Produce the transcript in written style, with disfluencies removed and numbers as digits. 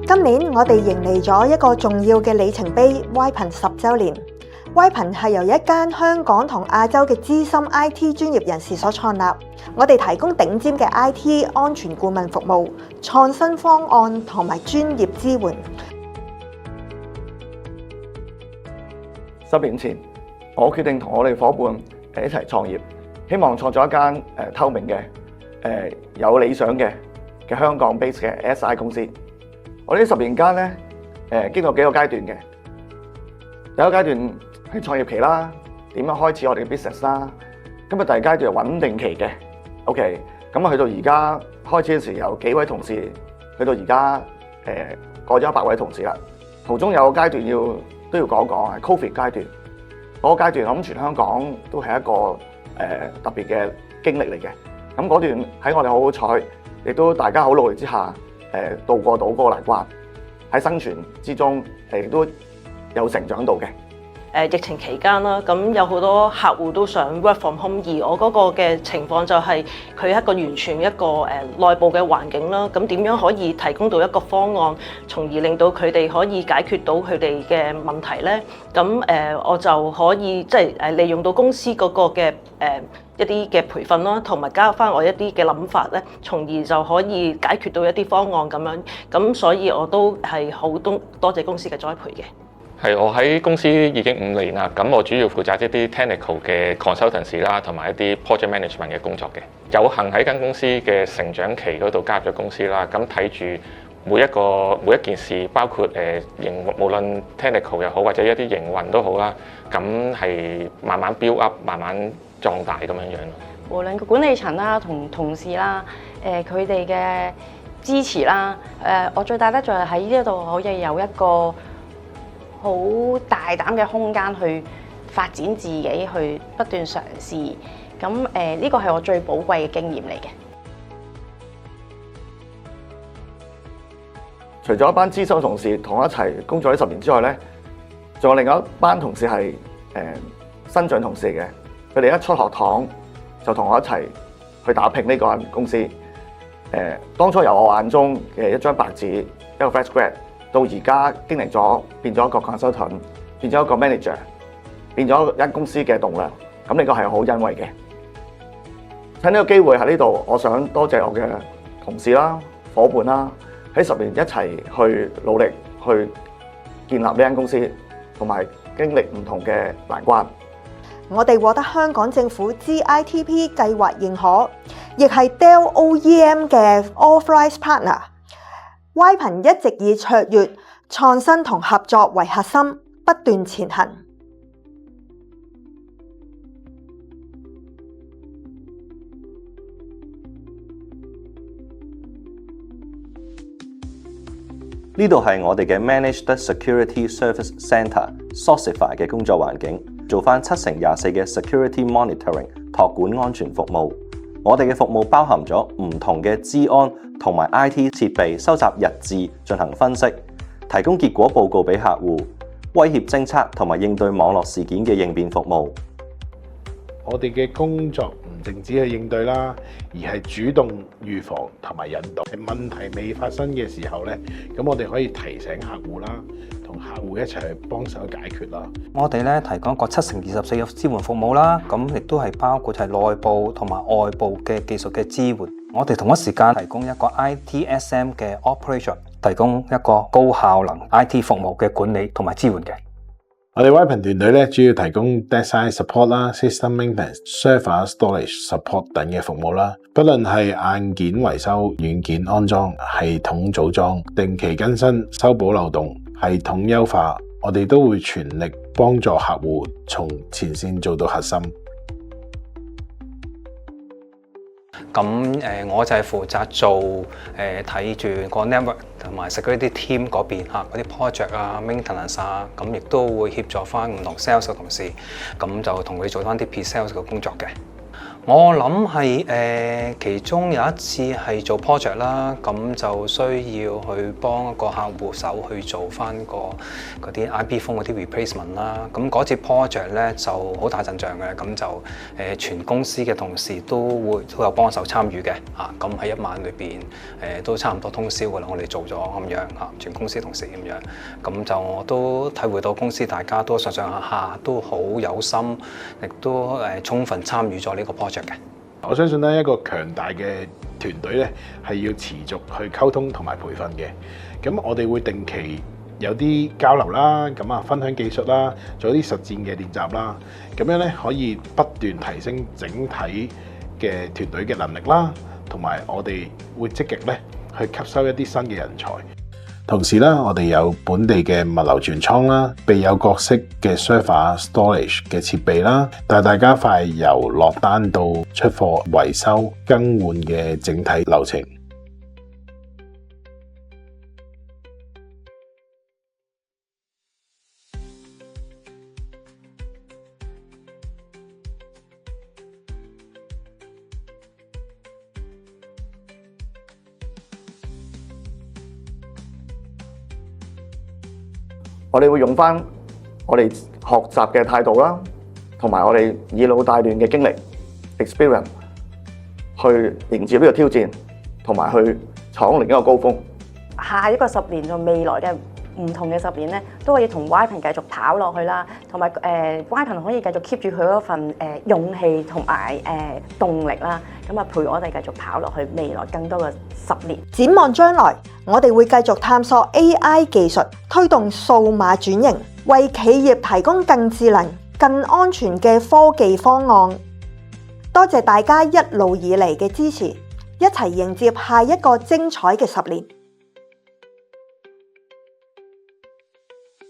今年我哋迎嚟咗一個重要嘅里程碑 YPEN 10週年。YPEN 係由一間香港同亞洲嘅資深 IT 專業人士所創立。我哋提供頂尖嘅 IT 安全顧問服務、創新方案同埋專業支援。10年前，我決定同我哋伙伴一齊創業，希望創造一間透明嘅、有理想嘅香港 base 嘅 SI 公司。我哋呢10年間咧，經過幾個階段嘅。第一個階段係創業期啦，點樣開始我哋嘅 business 啦。今日第二階段係穩定期嘅。OK， 咁去到而家開始嘅時候，有幾位同事去到而家過咗100位同事啦。途中有個階段都要講講係 Covid 階段。嗰個階段我諗全香港都係一個特別嘅經歷嚟嘅。咁嗰段喺我哋好好彩，亦都大家好努力之下渡過到嗰個難關，喺生存之中亦都有成長到嘅。疫情期間啦，咁有好多客戶都想 work from home， 而我嗰個嘅情況就係佢一個完全一個內部嘅環境啦。咁點樣可以提供到一個方案，從而令到佢哋可以解決到佢哋嘅問題咧？咁我就可以即係利用到公司嗰個嘅一啲嘅培訓啦，同埋加翻我一啲嘅諗法咧，從而就可以解決到一啲方案咁樣。咁所以我都係好多謝公司嘅栽培嘅。係，我喺公司已經5年啦，咁我主要負責一啲 technical 嘅 consultancy 啦，同埋一啲 project management 嘅工作嘅。有幸喺間公司嘅成長期嗰度加入咗公司啦，咁睇住每一件事，包括無論 technical 又好，或者一啲營運都好啦，咁係慢慢 build up， 慢慢壯大咁樣樣咯。無論個管理層啦、同事啦，佢哋嘅支持啦，我最大得就係喺呢度可以有一個好大膽嘅空間去發展自己，去不斷嘗試。咁呢個係我最寶貴嘅經驗嚟嘅。除咗一班資深同事同我一齊工作呢10年之外咧，仲有另外一班同事係新進同事嚟嘅。佢哋一出學堂就同我一齊去打拼呢間公司。當初由我眼中嘅一張白紙，一個 fresh grad，到而家經歷咗變咗一個 consultant， 變咗一個 manager， 變咗間公司嘅棟梁，咁呢個係好欣慰嘅。趁呢個機會喺呢度，我想多謝我嘅同事啦、伙伴啦，喺10年一齊去努力去建立呢間公司，同埋經歷唔同嘅難關。我哋獲得香港政府 GITP 計劃認可，亦係 Dell OEM 嘅 Authorized Partner。YPEN 一直以卓越、創新同合作為核心，不斷前行。呢度係我哋嘅 Managed Security Service Centre（SOCIFY） 嘅工作環境，做翻7x24嘅 Security Monitoring 託管安全服務。我哋嘅服務包含咗唔同嘅資安同埋 IT 設備，收集日誌進行分析，提供結果報告俾客戶，威脅偵測同埋應對網絡事件嘅應變服務。我哋嘅工作唔淨止係應對啦，而係主動預防同埋引導。問題未發生嘅時候咧，咁我哋可以提醒客戶啦，同客戶一齊去幫手解決啦。我哋咧提供一個7x24嘅支援服務啦，咁亦都係包括係內部同埋外部嘅技術嘅支援。我哋同一時間提供一個 ITSM 嘅 operation， 提供一個高效能 IT 服務嘅管理同埋支援嘅。我哋 YPEN 團隊咧主要提供 desk-side support 啦、system maintenance、server storage support 等嘅服務啦。不論係硬件維修、軟件安裝、系統組裝、定期更新、修補漏洞、系統優化，我哋都會全力幫助客戶從前線做到核心。咁我就係負責做睇住個 network 同埋 security team 嗰邊嗰啲 project 啊、maintenance 啊，咁亦都會協助翻唔同 sales 嘅同事，咁就同佢做翻啲 pre-sales 嘅工作嘅。我諗係其中有一次係做 project 啦，咁就需要去幫一個客戶手去做翻嗰啲 IP phone 嗰啲 replacement 啦。咁嗰次 project 咧就好大陣仗嘅，咁就全公司嘅同事都有幫手參與嘅。咁喺一晚裏邊都差唔多通宵㗎啦，我哋做咗咁樣全公司同事咁樣。咁就我都體會到公司大家都上下都好有心，亦都充分參與咗呢個 project。我相信咧，一個強大嘅團隊咧係要持續去溝通同埋培訓嘅。咁我哋會定期有啲交流啦，咁啊分享技術啦，做一啲實戰嘅練習啦。咁樣咧可以不斷提升整體嘅團隊嘅能力啦，同埋我哋會積極咧去吸收一啲新嘅人才。同時啦，我哋有本地嘅物流存倉啦，備有各式嘅 server storage 嘅設備啦，帶大家快由落單到出貨、維修、更換嘅整體流程。我哋會用翻我哋學習嘅態度啦，同埋我哋以老帶亂嘅經歷 experience 去迎接呢個挑戰，同埋去闖另一個高峰。下一個10年同未來嘅唔同嘅10年咧，都可以同 Y-Pen 繼續跑落去啦，同埋Y-Pen 可以繼續 keep 住佢嗰份勇氣同埋動力啦，咁啊陪我哋繼續跑落去未來更多嘅10年。展望將來，我哋會繼續探索 AI 技術，推動數碼轉型，為企業提供更智能、更安全嘅科技方案。多謝大家一路以嚟嘅支持，一齊迎接下一個精彩嘅10年。